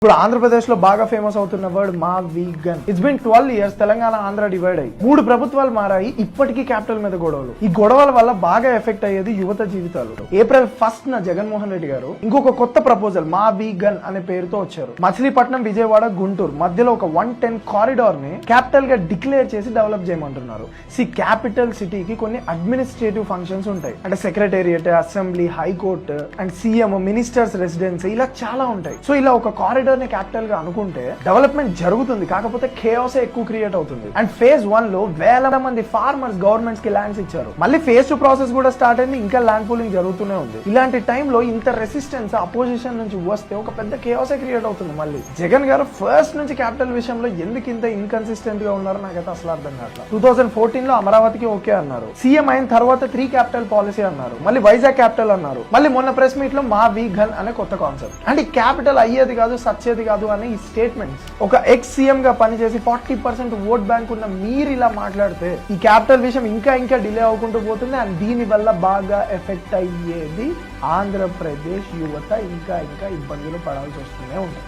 ఇప్పుడు ఆంధ్రప్రదేశ్ లో బాగా ఫేమస్ అవుతున్న వర్డ్ మా vegan. It's been 12 years Telangana Andhra divide అయ్యి 3 ప్రభుత్వాలు మారాయి. ఇప్పటికీ క్యాపిటల్ మీద గొడవలు. ఈ గొడవల వల్ల బాగా ఎఫెక్ట్ అయ్యేది యువత జీవితాలు. April 1st జగన్మోహన్ రెడ్డి గారు ఇంకొక కొత్త ప్రపోజల్ మా వీగన్ అనే పేరుతో వచ్చారు. మచిలీపట్నం, విజయవాడ, గుంటూరు మధ్యలో ఒక 110 కారిడార్ ని క్యాపిటల్ గా డిక్లేర్ చేసి డెవలప్ చేయమంటున్నారు. క్యాపిటల్ సిటీకి కొన్ని అడ్మినిస్ట్రేటివ్ ఫంక్షన్స్ ఉంటాయి. అంటే secretariat, assembly, high court and CM, ministers residency ఇలా చాలా ఉంటాయి. సో ఇలా ఒక కారిడార్ క్యాపిటల్ గా అనుకుంటే డెవలప్మెంట్ జరుగుతుంది, కాకపోతే కేయాస్ ఎక్కువ క్రియేట్ అవుతుంది. అండ్ ఫేజ్ 1 లో వేల మంది ఫార్మర్స్ గవర్నమెంట్స్ కి ల్యాండ్స్ ఇచ్చారు. మళ్ళీ ఫేజ్ 2 ప్రాసెస్ కూడా స్టార్ట్ అయింది. ఇంకా ల్యాండ్ పూలింగ్ జరుగుతూనే ఉంది. ఇలాంటి టైంలో ఇంత రెసిస్టెన్స్ అపోజిషన్ నుంచి వస్తే ఒక పెద్ద కేయాస్ క్రియేట్ అవుతుంది. మళ్ళీ జగన్ గారు ఫస్ట్ నుంచి క్యాపిటల్ విషయంలో ఎందుకు ఇంత ఇన్కన్సిస్టెంట్ గా ఉన్నారో నాకైతే అసలు అర్థం కావట్లేదు. 2014 లో అమరావతికి ఓకే అన్నారు. సీఎం అయిన తర్వాత 3 క్యాపిటల్ పాలసీ అన్నారు. మళ్ళీ వైజాగ్ క్యాపిటల్ అన్నారు. మళ్ళీ మొన్న ప్రెస్ మీట్ లో మా వీగన్ అనే కొత్త కాన్సెప్ట్. అంటే క్యాపిటల్ అయ్యేది కాదు, వచ్చేది కాదు అనే ఈ స్టేట్మెంట్స్. ఒక ఎక్స్ సీఎం గా పనిచేసి 40% ఓట్ బ్యాంక్ ఉన్న మీరు ఇలా మాట్లాడితే ఈ క్యాపిటల్ విషయం ఇంకా డిలే అవ్వకుంటూ పోతుంది. అండ్ దీని వల్ల బాగా ఎఫెక్ట్ అయ్యేది ఆంధ్రప్రదేశ్ యువత ఇంకా ఇబ్బందులు పడాల్సి వస్తూనే ఉంటుంది.